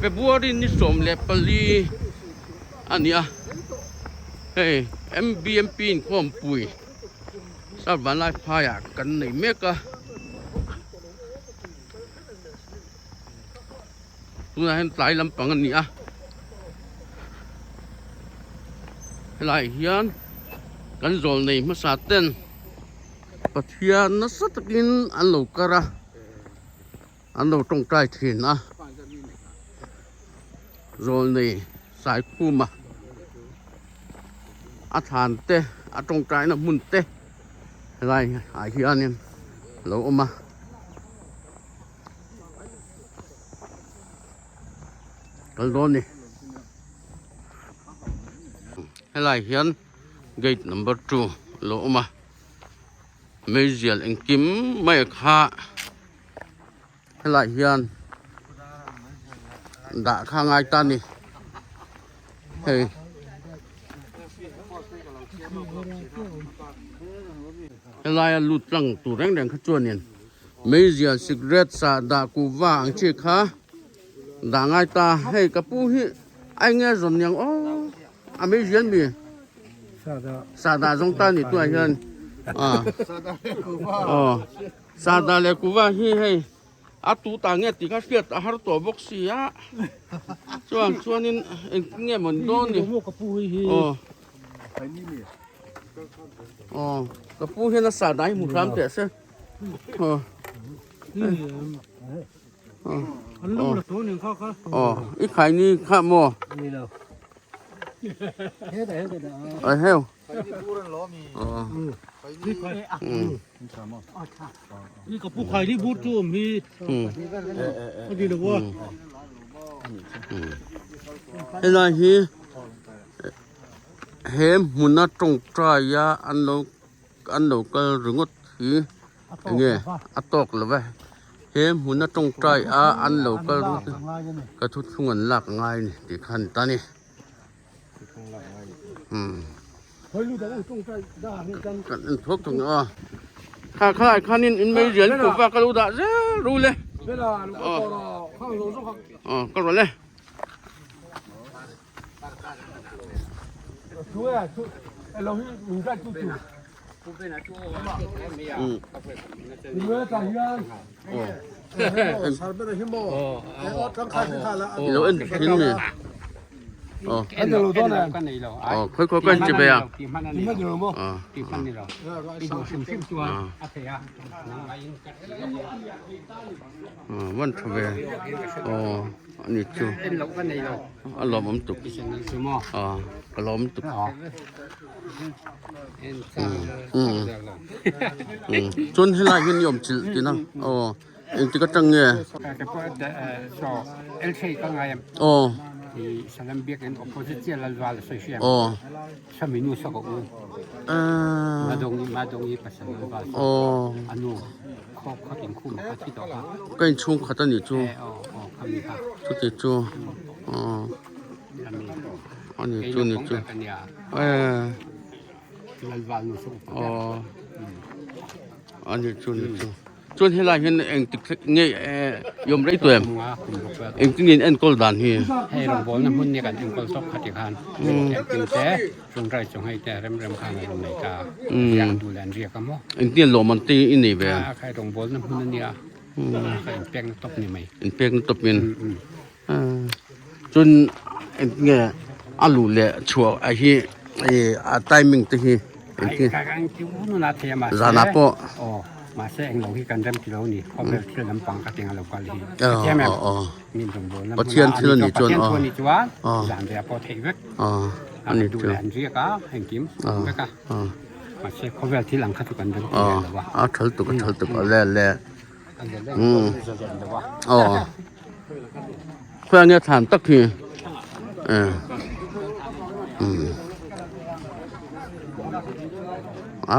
February ni som le pali ania hey MBMP in khom pui sa ban lai phaya kan nei meka tuna hen tlai lampang ania lai hian kan zol nei ma sa ten pathian na satakin an lo kara an lo tong trai thin a rồi này sai khu mà than tê trong trái nó mun tê này ai khi anh em lâu mà cái đó này hay là hiện gate number 2 lâu mà mấy giờ anh kiếm mấy khá hay là hiện đã khang ai ta nè hey lại lụt răng tủ răng đèn khát chuồn nè mấy giờ cigarette sa đã cù vàng chỉ khá đã ai ta hey cái pu hi anh nghe rồi nhang ô mấy giờ mi sa đã trong ta nè tuổi hơn sa đã là cù vàng hi hey tu ta nghe thì các phiệt har tổ bốc xì á chuan nên nghe mình đón đi cái pu hiện nó xả đáy một trăm tiền xem ít khai ni khá mò heoนี่ก็ผู้ใครที่พูดช่วมมีก็ดีเลยว่า hay là hi hem muốn nó trồng trái ya ăn lâu cái rừng ngót thì nghe tóc là vậy hem muốn nó trồng trái ăn lâu cái thuốc nguồn lạc ngay này thì khăn ta này cái thuốc trồng khai in mấy giờ của vợ cái lúa đã rất ru lên có rồi lên chú à chú lâu mình ra chú người ta hiền lâu ăn chín nè anh được đâu nè khối quen chị bé à tìm được không tìm phân đi rồi điดูซิมตัวอาเซียวันทวีอันนี้จู เป็นหลงกันนี่เรา อันล้อมตุก ดิฉันซื้อหม้อก ระล้อมตุก เอ็นซ่า จนให้ลายเห็นยอมจิตีนะเองที่ก็จังเงี้ย แต่พอสอเอลซีก็ไงที่สลัมเบียกันออปโพสิชั่นลัลวาลโซเชียลสมัยนู้นสักกูมาดงยี่ปัสสาวะอันนู้นเขากินคู่มาที่ต่อครับ ก็ยังชุ่มขัดนี่จูคำนี้ครับ ชุดจูอันนี้จูนี่จูลัลวาลนู้นสุกอันนี้จูนี่จูจนให้ลายเห็นเองติดเงี้ยยมไรตัวเองที่นี่เอ็นกอลดันฮีให้ลงบอลน้ำมันเนี่ยกันเองกอลซอกขัดอีกคันกินแต่จงไรจงให้แต่เริ่มข้างในในกาอย่างดูแลเรียกกันมั้งเองที่โรมันตีอินนี่เบ้ใครลงบอลน้ำมันเนี่ยใครเปียงตบนี่ไหมเปียงตบเป็นจนเองเงี้ยอาลูเล่ชัวไอ้ที่ไทมิ่งที่เองที่การคิวนู่นน่ะเทียมจานาโปมาเสงเราที่กันเริ่มที่เรานี่เขาเป็นที่ลำปังกับเตียงเรากันเลยใช่ไหมมีตรงบนน้ำมันเทียนที่นี่จวนหลานเดียพอเทคเวกอันนี้ดูแลเรียกแห่งกิมเวกมาเสกเขาเป็นที่หลังขัดกันเริ่มที่เราว่าทลตุกเล่เพื่อนเนี่ยถามตักที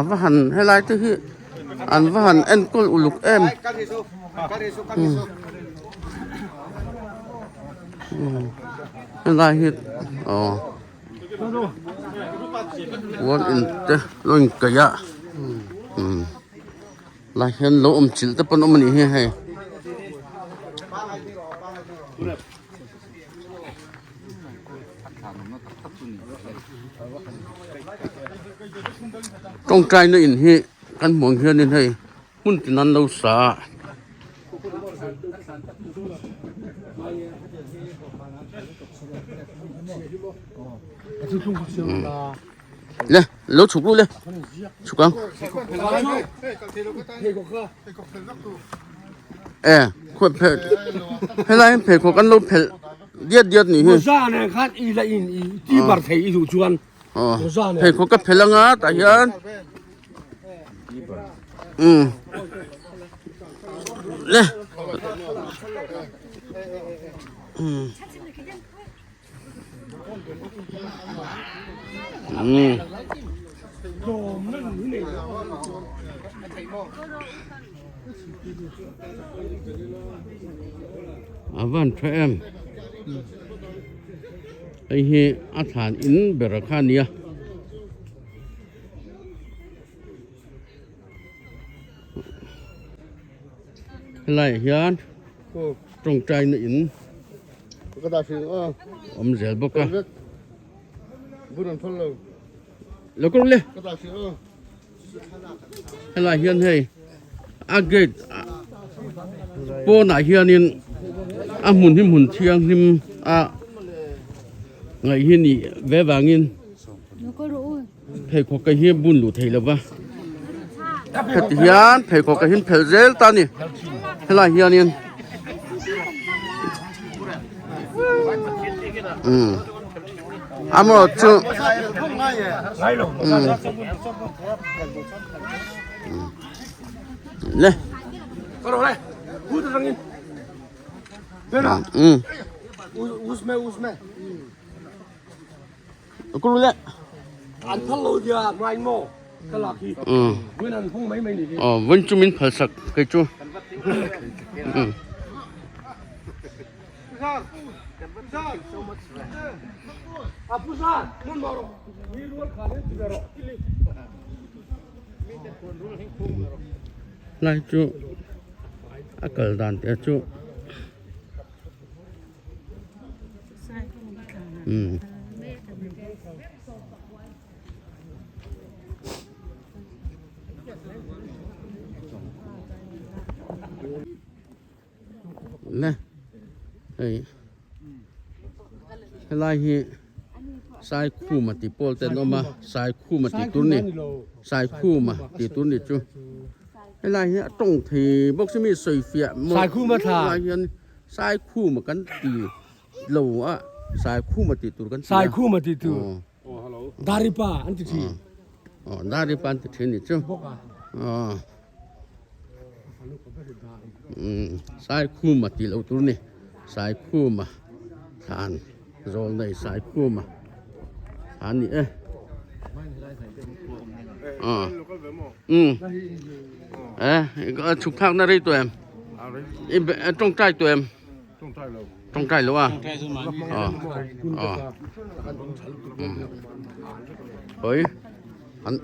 ว่าหันให้ไล่ที่อันว่าหันเอ็นกุลอุลุกเอ็มให้ไล่ฮิตวันอินเตลอยกะยะไล่เห็นโลจิลแต่ปนมันนี่ให้ trong trai nó in hi căn buồng hiền nên hay muốn tin ăn lâu xa lên lỗ chụp luôn lên chụp con khuất phê hay là phê của căn lỗ phê điết nhỉ ra này khác y là in tí bạc thấy y thủ chuan phê của các phê là ngã tại hiện lên Avan cho em ai hi athan in berakhania lại hiền trong trai nó in cái đa số zel bốc à buồn phân lâu lo con le cái đa số lại hiền hay agate po na hiền in mun thiang nim ngày hiền ni ve wangin thầy có cái hiền bun lu thầy là ba thật hiền thầy có cái hiền phèo zel ta ni lại hiền in 아무 저 네. 걸어래 부드랑인 베라 웃매 그러래 안 팔로디야 마이모 kalaki winan phung mấy mình đi vẫn chú mình phải sạc cái chú Apusan, mun baru. Miruan kalian tidak roh. Lai chú akal dan ya chú nè đây lai hi sai khu mà tí pol tên nó mà sai khu mà tí tuấn nè sai khu mà tí tuấn nè chú cái lai hi trông thì bốc xí mi sợi phệ sai khu mà thà sai khu mà cắn tí lầu á sai khu mà tí tuấn cắn sai khu mà tí tu daripa anh tí daripa anh tí nè chú sai khu mà tí lầu tuấn nè sai khu mà than rồi này sai khu mà than nè có chụp khác nó đây tụi em trong trai tụi em trong trai luôn à ơi anh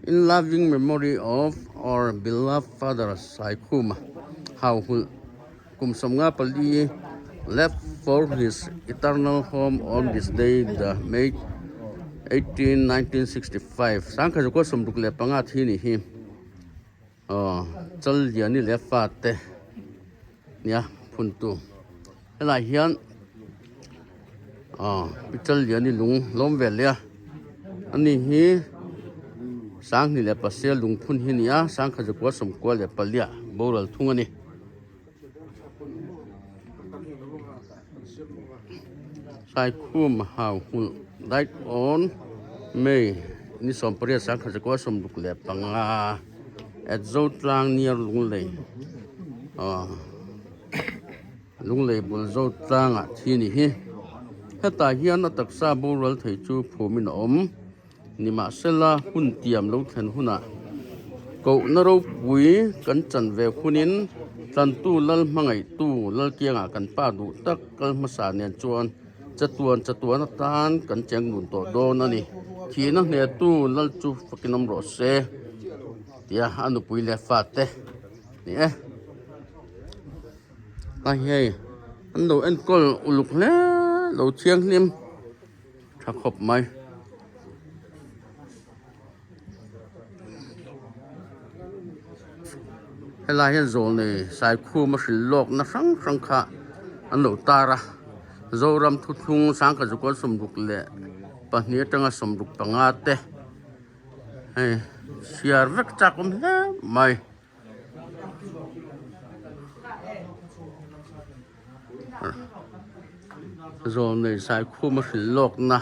in loving memory of our beloved father Sai Khuma how kum samnga pali left for his eternal home on this day the May 18 1965 sang kha ko som duk le panga thi ni hi chal ya ni le fa te nya phun tu la hian pi chal ya ni lung lom ve le ani hi sang ni le pasel lung phun hi ni a sang kha ko som ko le palia boral thung ani Sai Khuma how died on May ni som pare sang kha ko som duk le panga at Zotlang near Lunglei Lunglei bul Zotlang a thi ni hi heta hian a taksa boral thei chu phumin om ni ma sela hun tiam lo thlen huna ko na ro pui kan chan ve khunin tan tu lal mangai tu lal kianga kan pa du tak kal masa nen chuan chatuan tan kan cheng nun to don ani thina ne tu lal chu fakinam ro se tia anu pui le fa te ni ai he an lo en kol uluk le lo chiang nim ถ้าครบไหมให้ลายให้โจนี่สายคู่มาสิโลกนะสังขะอันโลตาระโจรำทุทุงสังขะจุกสมรุกเละปะเนี้ยจังสมรุกปังอาเตให้เสียร์วักจักมเละไม่โจนี่สายคู่มาสิโลกนะ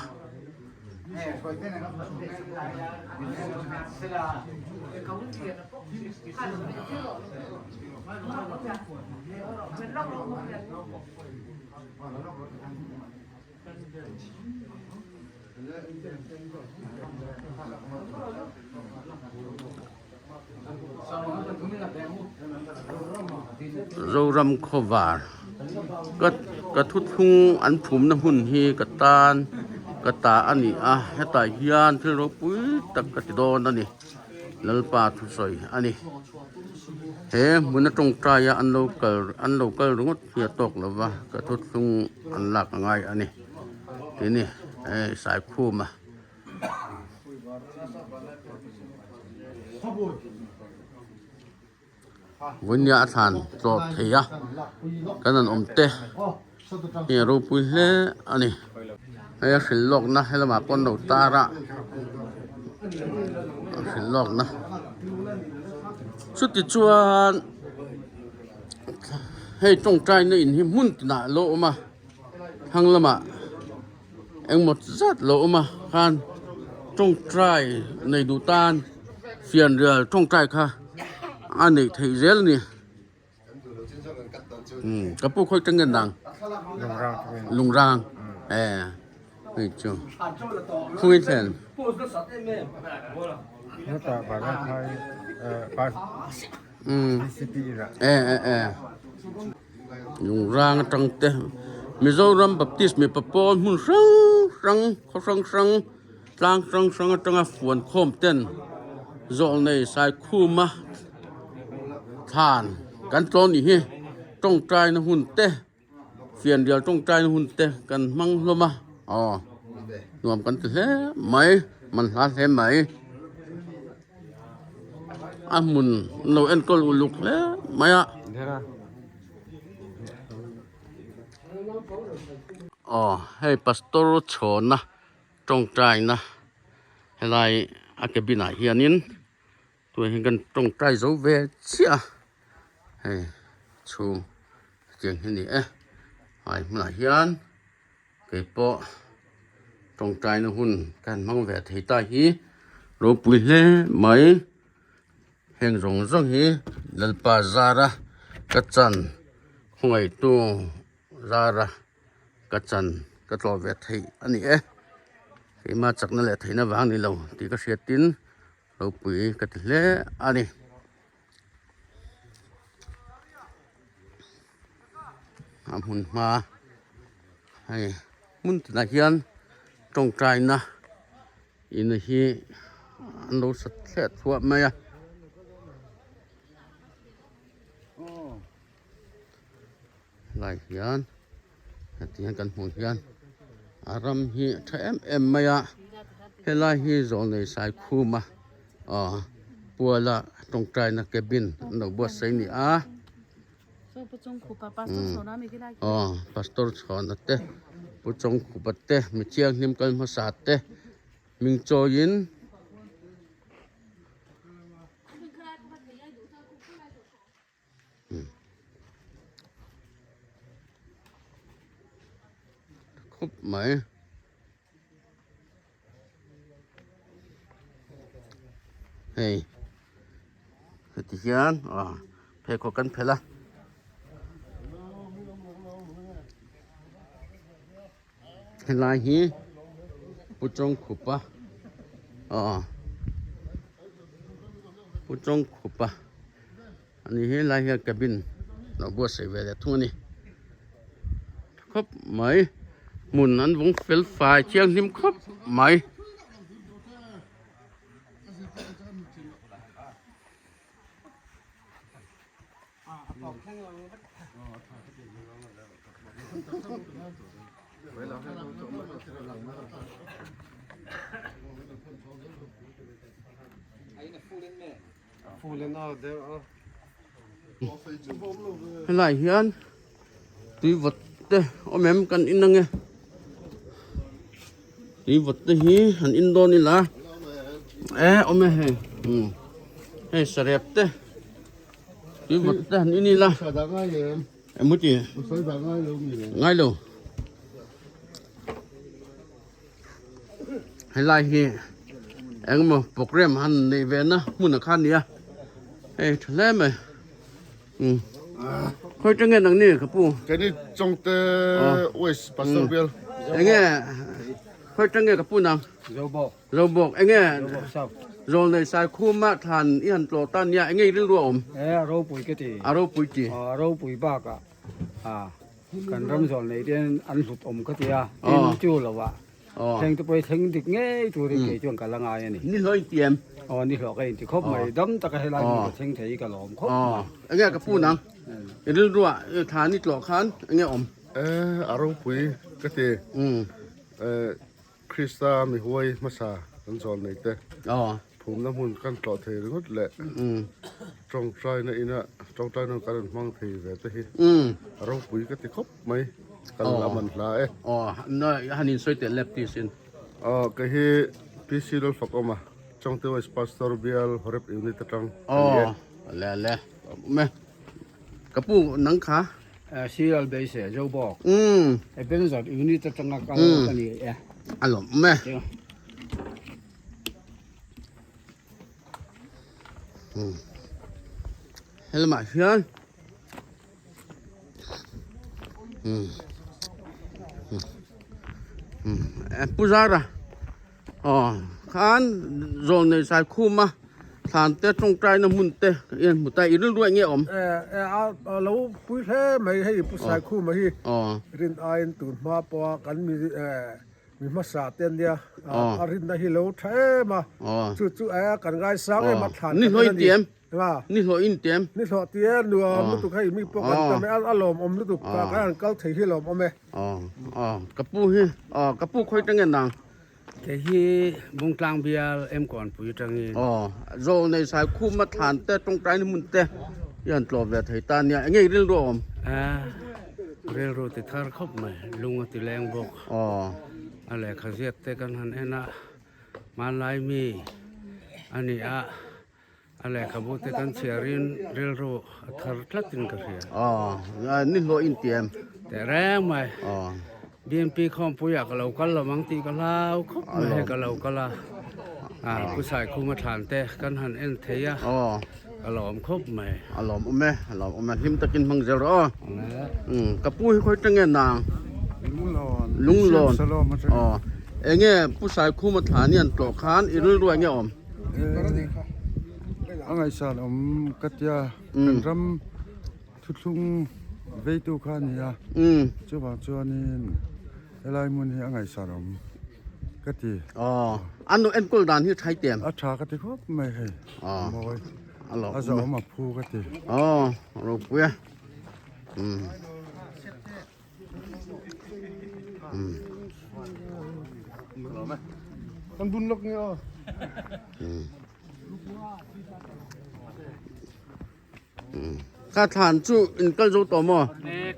เรารำขวาก็ทุทุงอันผุมน้ำหุ่นฮีกตานกตาอันนี้ให้ตาเฮียนที่เราปุ้ยตักกติโดนอันนี้ลลปาทุสอยอันนี้เฮ้มุนตรงใจอันโลเกลรู้เฮียตกหรือวะก็ทุทุงอันหลักไงอันนี้ทีนี้สายคู่มาวิญญาณทานจอดเทียกันนั่นเตะเฮียรูปุยเล่อันนี้ให้สิลกนะให้ละมาคนเราตาระสิลกนะสุดที่ชวนให้จงใจในอินหิมุนตนาโลมาหังละมาเอ็งหมดจัดโลมาการจงใจในดูตานเฟียนเรือจงใจค่ะอันนี้ไทยเจลนี่กับผู้คนจังเงินดังลุงรางนี่จ้ะคุยแทน那咋把那他把CCP 了？ลุงรางจังเตะมิโซรัมบัพติสมีปะปอนหุ่นสังเขาสังจังฝวนโคมเต้นโจในสายคู่มาทานกันตอนนี้เฮจงใจนะหุ่นเตะเฟียนเดียวจงใจนะหุ่นเตะกันมั่งลมรวมกันเละไหมมันหาเละไหมมุนเราเอ็นก็ลุกเละไหมให้ปัสโตรโชนะจงใจนะให้ไรอาเกบินาเฮียนินตัวเห็นกันจงใจโซเวเชียให้ชูเจียงที่นี่ให้มาเฮียนเก็บปอจงใจนะหุ่นกันมังแวดให้ตาฮีรูปุยเล่ไหมเฮงรงจังฮีลลปาซาระกัจจันหงไอตัวซาระกัจจันก็ตัวแวดให้อันนี้ที่มาจากนั่นแหละที่นั่นวางนี่เราที่ก็เสียตินเราปุ๋ยก็ติเละอันนี้หุ่นมาให้มุนตนาเฮียนจงใจนะอินฮีอันเราสัตว์เสียทั่วไหมลายเฮียนที่ยังกันหุ่นเฮียนอารมณ์ฮีถ้าไหมเฮลาฮีโซนในสายคู่มาปัวละจงใจนะเก็บบินเราบวชใส่นี่ปัสตอร์สอนนะเต้ปุจงขุปเต้มีเชียงนิมกันมาสาเต้มิงโจยินครบไหมเฮ้ยที่เขียนเพลขกันเพลละลายฮีปุจงขุปะปุจงขุปะอันนี้ลายฮีกบินเราบวชใส่เวลาทุ่งนี้ครบไหมหมุนนั้นวงเฟลไฟเชียงนิมครบไหม Phu lên nào để lại hiền tuy vật đây ôm em cần in năng nghe tuy vật đây hi hẳn in đô ni là ôm em hay sờ đẹp đây tuy vật đây hẳn in ni là em muốn gì ngay luôn hay lại hi em mà program hẳn này về nó muốn là khăn đi à ê thật lẽ mày khơi trăng nghe nắng nè các bu cái này trong tờ West Pastor Bill anh nghe khơi trăng nghe các bu nào dầu bột anh nghe rồi này sai khu mạ thàn yên tổ tan nhà anh nghe đi luôn rau bùi cái gì rau bùi gì rau bùi bạc cần râm rồi này đến ăn sụt cái gì in chưa là vậy thành tụi bay thành được nghe tụi đi kể chuyện cả là ngay này ní hơi tiệm ní lọ cái thì khóc mày đấm ta cái là như thành thấy cả lọ khóc anh nghe các bu nào đi luôn thàn ní lọ khán anh nghe aro pui cái gì Krista mi huay masa anh chọn này thế phum nó muốn căn trọ thì rất lệ trong trai này nè trong trai nó cần mang thì về thế aro pui cái gì khóc mày cần làm mình lại nơi hắn in soi tiền lẹp tí xin cái hi PC đó phật mà trong tiêu Pastor Bill horep unit trong lẹ mẹ các bu nắng khá cereal base rau bò bên rồi unit trong cái này ăn lắm mẹ hello mà hiền em bù ra ra khán rồi này sai khu mà thàn tết trong trai nó muốn tết yên một tay ít đuôi nghe ổn lâu bùi thế mày hay bùi sai khu mày rin ai tụt ma po cắn mi mà xả tiền dia rin đây lâu thế mà chú cần gai sáng ấy mặt thàn ní hơi tiệm à ní hơi in tiệm ní họ tiền nữa lúc tụi hay mi po cắn cái ăn lồm lúc tụi cái ăn câu thấy lồm ôm mày cặp bu hi cặp bu khơi trăng ngân nàng cái hi bung tang bia em còn bùi trăng nghi rồi này sai khu mà thàn tết trong trai nó muốn tết yên tổ về thầy ta nha anh nghe đến rồi railroad thì thar khóc mày lung thì leng bok ale khazet te kan han ena malai mi ani ale khabu te kan cherin railroad thar tlatin ka ria ní hơi in tiệm te rang mày BNP khom puya ka lo kal lamang ti ka lau khóc mày ka lo kalaผู้ชายคู่มาฐานแต่กันหันเอ็นเทียอารมณ์ครบไหม อารมณ์แม่หิมตะกินมังเจรกับปุ้ยค่อยจังเงี้ยนางลุงหลอนเอ็งเงี้ยผู้ชายคู่มาฐานเนี่ยตัวค้านอีรุ่ยเงี้ยอมanh ấy sao ông cắt ya cần râm thut lung về tu khan ya cho vào cho nên lại muốn anh ấy sao ông cắt gì anh nó em cô đàn như thái tiệm trà cắt thì khóc mày hay mồi anh giờ mà phu cắt thì rồi quê con đun lốc ngheข้าทานจู่อินก็รู้ตัวมั้ง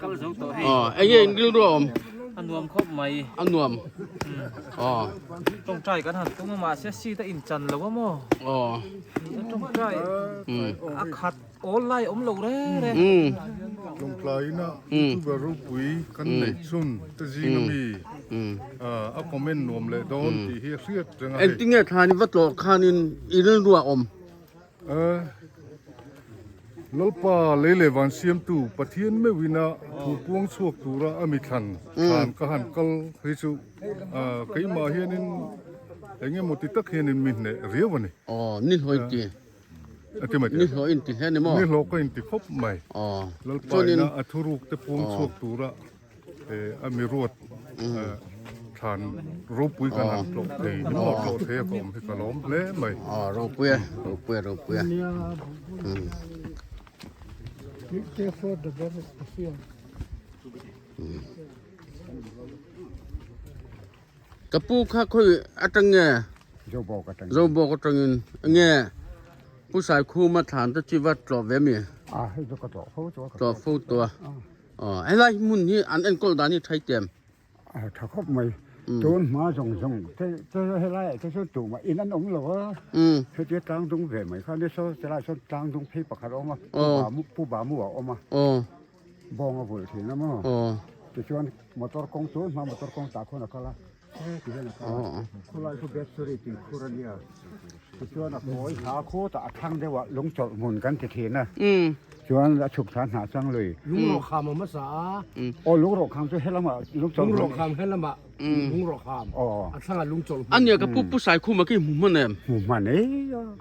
ก็รู้ตัวให้ ไอ้เงี้ยอินก็รู้ม อันรวมครบไหม อันนวมตรงใจกันหันต้องมาเสียซีแต่อินจันแล้วว่ามั้งตรงใจอาขัดโอนไล่อมลูกเลยลงปลายนะทุบรูปุยกันไหนซุนตะจีนมีคอมเมนต์นวมเลยโดนที่เฮียเสียจังไง เอ็นติ้งเงี้ยทานี่วัดตัวคานินอินรู้อมลลปาเลวันเสียมตูปะเทียนไม่วินาผู้พวงสวกตูระอมิทันทานกหันกลเฮซูไกมาเฮียนินเงี้ยมติตักเฮียนินมินเนี่ยเรียววันนี้นี่หอยจีนี่หอยอินติแค่นี้มั้งนี่โลก็อินติครบใหม่ลลปานะอัทุรุกแต่พวงสวกตูระอมิรวดทานรูปปุยกันหันโลเทียนหมดโลเทียกอมให้กระล้อมเละใหม่รูปปุยBe careful the brother feel. กระปูข้าคุยอัตงเง โจบอกกัน เราบอกก็ตรงนี้เงผู้ชายคู่มาถามตัวชีวิตจบเวมี ให้โจก็โจเขาโจ จบฟูตัวอ๋อไอ้ไรมุนนี่อันกอลดานี่ไทยเต็ม ถ้าเขาไม่โจนมาส่งจะให้ไรจะช่วยจู่มาอินนั้นองค์หรอเขาจะตั้งตรงเวไหมเขาเนี่ยจะไล่ส่วนตั้งตรงพี่ปากเขาออกมาผู้บ่ามัวออกมาบองเอาไปทีนะมั้งจะชวนมอเตอร์กงโจนมามอเตอร์กงตาคนละก็ละที่นั่นก็คนละคือเบสสุริติคุรเนียจะชวนอ่ะโอยหาโคตรทั้งได้ว่าลงจอดหมุนกันจะเทียนะชวนฉุกฐานหาจังเลย ลุงโรคามมาสา โอ้ลุงโรคามจะให้ละมาลุงจอ ลุ ด งโรคามให้ละมาลุงโรคาม อ๋อ ทั้งลุงจง อันเนี้ยกับผู้ชายคู่มากี่หุ่มมันเนี่ย หมู่มันเอ้ย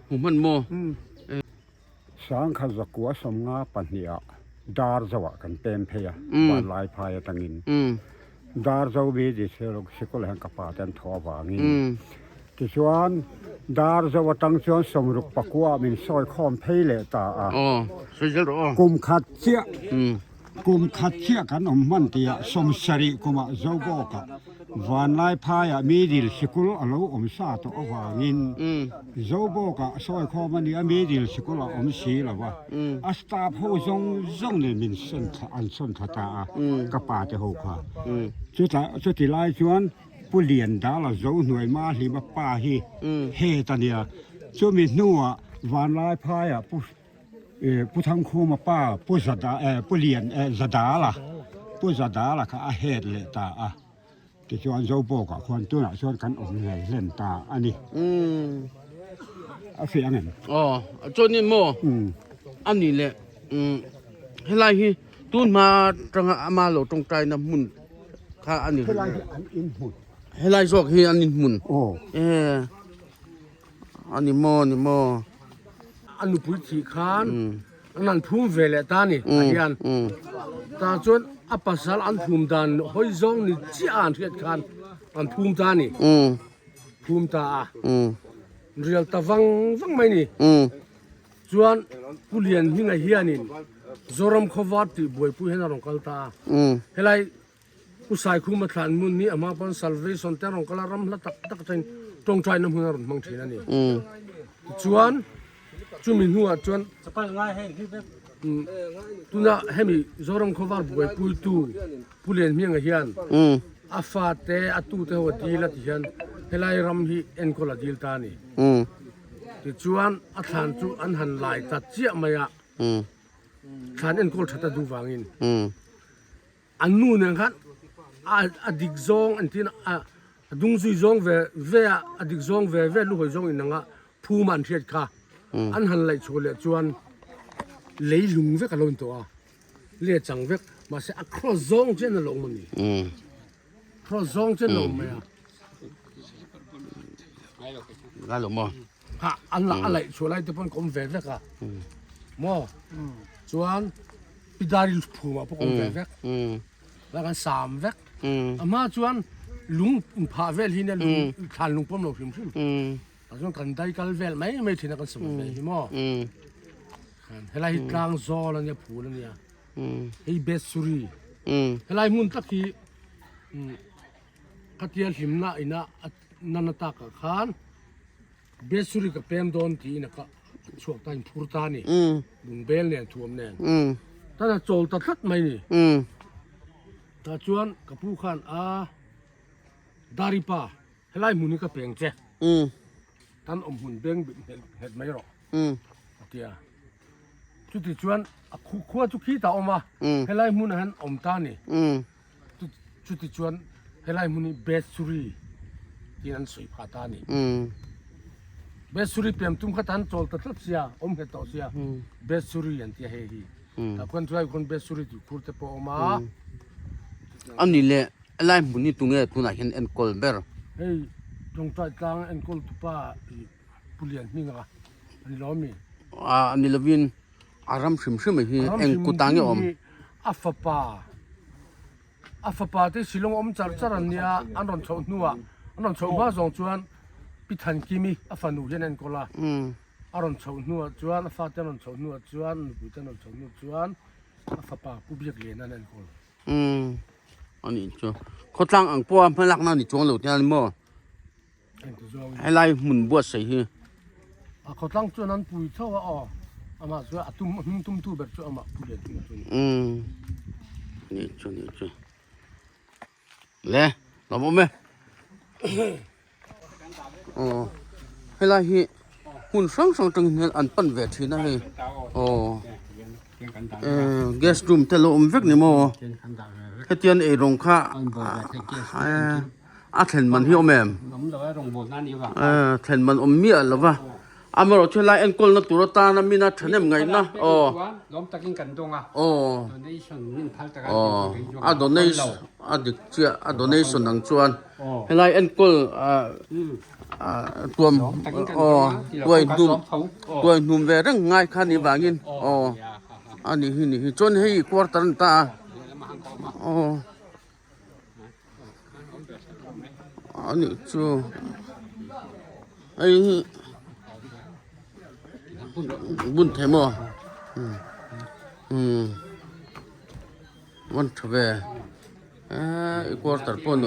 หุ่มมันโม สังขจักวัวสมงาปัญญาดาร์จวะกันเต็มเพียวันลายพายตังอินดาร์จวบีดิเชลกสิกลแห่งกปาเต็นทอวางินที่ชวนดาร์จวะตังชวนสมรุปปกัวมินซอยคอมเพลตา อ๋อสวยจังหรอ กุมขัดเชียกุมขัดเชียกันมันเตียสมสริกุมะเจ้าบอกะวันไล่พายมีดิลสกุลอโลซาตัววางินเจ้าบอกะซอยคอมันนี่มีดิลสกุลสีละวะอัสตาพูจงเนี่ยมินสันอันสันทตากระปาจะหกค่ะจุดที่ไล่ชวนผู้เรียนดาละเจ้าหน่วยมาหรือมาป้าฮีเฮตันเนี่ยช่วมีนัววันไล่พายผู้ทำครูมาป้าผู้จัดผู้เรียนจัดาล่ะผู้จัดาล่ะค่ะเหตุเลยตาที่ชวนโจโบกับคนตัวน่ะชวนกันออกเลยเล่นตาอันนี้เสียงเงินอ๋อจนนี่โมอันนี้แหละให้ไรฮีตูนมาจังมาหลตรงใจน้ำมุนข้าอันนี้ ให้ไรอันอินหุ่นให้ไรซอกฮีอันนี้มุนโอ้อันนี้โมนี่โมอันนี้พุทธิขานอันนั้นภูมิเวลตานี่อันยันตาจนอัปสารอันภูมิดานหอยจงนี่จีอันเทียดขานอันภูมิตานี่ภูมิตาเรียลตาวังไม่นี่จวนผู้เรียนที่ไหนเฮียนี่จอรมขวัดที่บวยผู้เห็นรองกัลตาเฮลัยผู้ชายคู่มาทานมุนนี่อามาเป็น salvation แต่รองกัลรำละตักใจตรงใจน้ำหุ่นรำมังเทนั่นนี่จวนจุมินหัวจวนตุน่าเฮมิจอรมขวัดบวยผู้ตูผู้เรียนมีไงเฮียนอาฟาเตอตูเตหัวดีละที่เฮียนเฮลัยรำฮีเอ็นคนละดีลตานี่ที่จวนอัฐานจูอันหันไหลตัดเจียมายะฐานเอ็นคนชัดดูฟังอินอันนู้นนะครับอดีตจงอันที่ดุงซุยจงเวอดีตจงเวลูกจงอินนั่งผู้มันเทียดค่ะอันหันไหลชัวร์จวนเลยลุงเวกลงตัวเลี้ยจังเวกมาเสียครอจงเจนลงมันนี่ครอจงเจนลงไหมได้หรือมั้งฮะอันละอะไรชัวร์ไรที่เป็นคอมเวกค่ะมั้งจวนพิดาริลผู้มาพวกคอมเวกแล้วกันสามเวกอามาจวนลุงพาเวลที่เนี่ยลุงทานลุงป้อมเราพิมพ์แต่จวนกันได้กันเวลไม่ถึงกันสมบูรณ์ที่มั้งเฮลัยกลางโซลเนี่ยผู้นั่นเนี่ยเฮเบสสุรีเฮลัยมุนตะกี้กัตยาหิมน่ะอินะนันตากขานเบสสุรีกับเปมโดนทีนะก็ช่วงตั้งพูดตานี่ลุงเบลเนี่ยท่วมเนี่ยถ้าจะโจลตัดทัดไหมนี่ถ้าจวนกับผู้ขันดาริปาเฮลัยมุนี่ก็เปลี่ยนเจ้ท่านอมหุ่นเบ่งเห็ดไม่หรอกเดียจุดที่จวนขั้วจุกี้ตาออกมาเฮลัยมุนหันอมตานี่จุดที่จวนเฮลัยมุนี่เบสสุรีที่นั่นสวยผาตานี่เบสสุรีเปลี่ยนตุ้มขัดทันโจลตัดทัดเสียอมเห็ดต่อเสียเบสสุรีอันที่เฮีแต่คนช่วยคนเบสสุรีที่พูดแต่พอออกมาอันนี้แหละอะไรมุนนี่ตรงนี้ตัวไหนเห็นเอ็นกอลเบอร์เฮ้ยตรงใต้กลางเอ็นกอลตุป้าผู้เรียนนี่ไงอันนี้ล้อมีอันนี้ละวินอารามชิมไม่ฮีเอ็งกูตังยี่อมอัฟปาที่สิลงอมจัดอันเนี้ยอันนั้นชาวนัวอันนั้นชาวบ้านสองจวนพิธันกิมีอัฟนูเย็นเอ็นกอลาอันนั้นชาวนัวจวนอัฟเตนันชาวนัวจวนบุตรนันชาวนัวจวนอัฟปาผู้เบียกเลี้ยนั่นเอ็นกอล อันนี้จ้ะเขาตั้งอังปัวพลักนั่นนี่จวงเหล่าที่นั่นมั้งให้ไล่หมุนบวชใส่ฮีเขาตั้งจวนนั้นปุ๋ยเท่าว่าอ๋ออามาส่วนตุ้มตู้แบบส่วนอามาปุ๋ยตุ้มนี่จ้ะเลยเราบอกไหมอ๋อให้ไล่ฮีหุ่นสองจังเงินอันปั้นเวทีนั่นเลยอ๋อเกสรูมเทโลอมเวกนี่มั้งให้เตียนเอรงค่าเห็นมันที่อมแอมเห็นมันอมเมียหรือวะมารถช่วยไล่เอ็นกอลนัตัวตานะมีนัดเห็นยังไงนะล้มตะกินกันตรงอ่ะโดนนี่เด็กเจ้าโดนนี่ส่วนหนังชวนให้ไล่เอ็นกอลตัวนุ่มเวรังง่ายขันนี่บางินอันนี้จนให้ควอตันตาอันนี้จูไอ้บุญเทมวันทเวอีกวอร์ตัร์ปน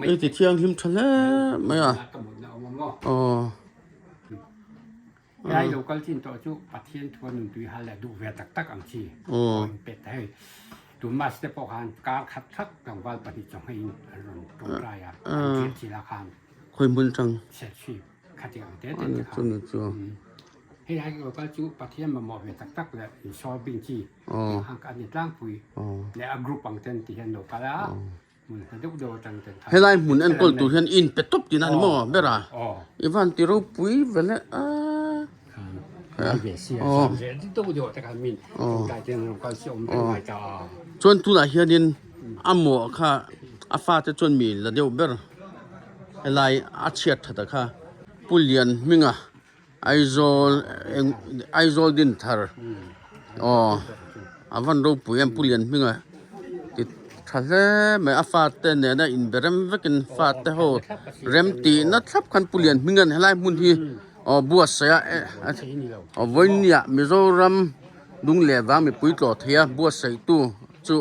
ไอ้ที่เที่ยงหิมทะเลไม่ยายเราก็จินต่อจุปะเทียนทัวหนึ่งปีฮันแหละดูเวตักอังชีเป็ดให้ดูมาสเตปกันการขัดทักต่างวันปฏิจจ์ให้ตรงไรเทียนชีราคามคอยบุญจังเสียชีขัดจังเด็ดให้ยายเราก็จุปะเทียนมาหมอบเวตักแหละชอบบิงชีห่างกันในร่างปุยและกรุ๊ปบังเทนที่เห็นเราก็แล้วให้ไล่หมุนอันกอลตัวเห็นอินเป็ดตบที่นั่นมั้งเบร่าอีวันที่เราปุยเวลาจนตัวเฮียนินหมัวค่ะฟ้าจะจนมีแล้วเดี๋ยวเบอร์อะไรเชียดแต่ค่ะปุเลียนมิงไอโซลดินทาร์วันเราปุยปุเลียนมิงติดทะเลไม่ฟ้าเต้นเนี่ยอินเบรมเวกินฟ้าเต้าเรมตีนัดทับคันปุเลียนมิงให้ไล่มุนที่บัวเสียวันนี้มิโซรัมดุงเล่วางมีปุ๋ยต่อเทียบัวใส่ตู้จู่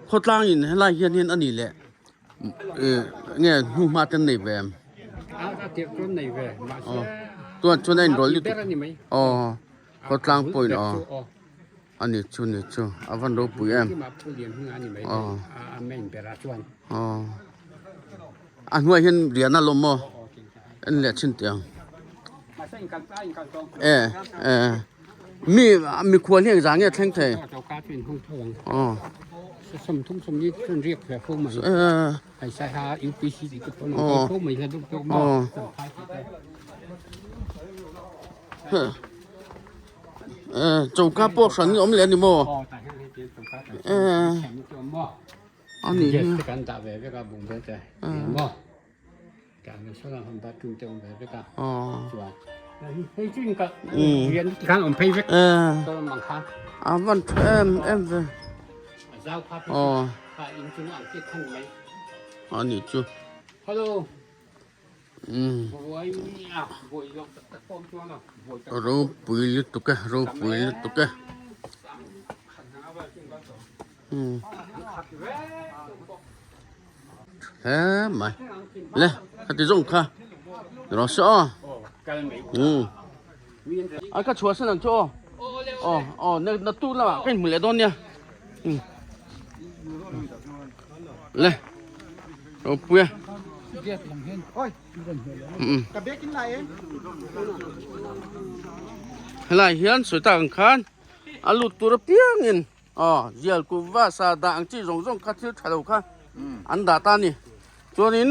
เขาตั้งอินให้ไล่เฮียนอันนี้แหละเนี่ยหูมาตั้งในแวมตัวชนไอ้รอลิตเขาตั้งปุ๋ยอันนี้ชนวันเราปุ๋ยอันว่าเห็นเรียนน่ะลมมั้งอันเลี้ยชิ้นเดียวมีควรเรียกอย่างเงี้ยทั้งไทยสมทุ่มสมนี้คนเรียกแบบพวกมันไอ้ชายฮาอิวปีซีก็คนพวกมันจะดุดุมเจ้าข้าพวกฉันนี่อมเลี้ยนนี่มั้งอันนี้การด่าแบบนี้ก็บุ้งเบ้อมั้งการไม่ชอบทำบัตรจุ่มจงแบบนี้ก็ชัวร์เฮ้ยจริงก็เรียนการอมเพย์ก็มังคับวันเลยอันนี้จูฮัลโหลรูปุยลิตุกะรูปุยลิตุกะไม่เลยขัดจงค่ะรอซ้อก็ชัวร์สินะจ้อนั่นตู้ละก็เหมือนเลยตอนเนี้ยเลยรูปุยกับเด็กกินอะไรอะไรเฮียนสวยต่างกันลุตัวเปียงอินเจียกูว่าซาดาอังจีรงคัดที่ทะลุค่ะอันดาตานี่จวนอิน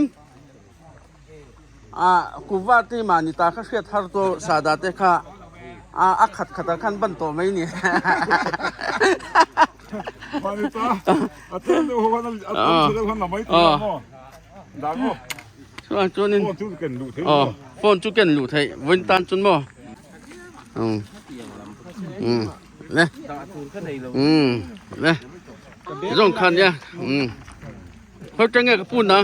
กูว่าที่มานิตาเขาเสียทาร์ตัวซาดาเตค่ะขัดขันบันโตไม่เนี่ยมานิตาเต้นดูว่านั่นเรื่องนั้นไม่ถูกมั้งดังมั้งจวนนี้ฟอนจุกันหลุดไทยวันตันจนบ่เลยเลยร้องคันเนี่ยเขาจะเงี้ยกระปุ้นนะ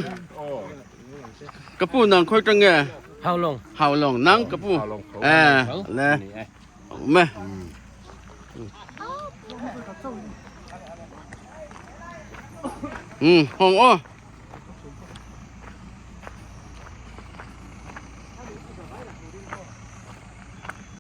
กระปุ้นนังเขาจะเงี้ยเฮาลงนังกระปุ้นเลยแม่ ห้องอ้อ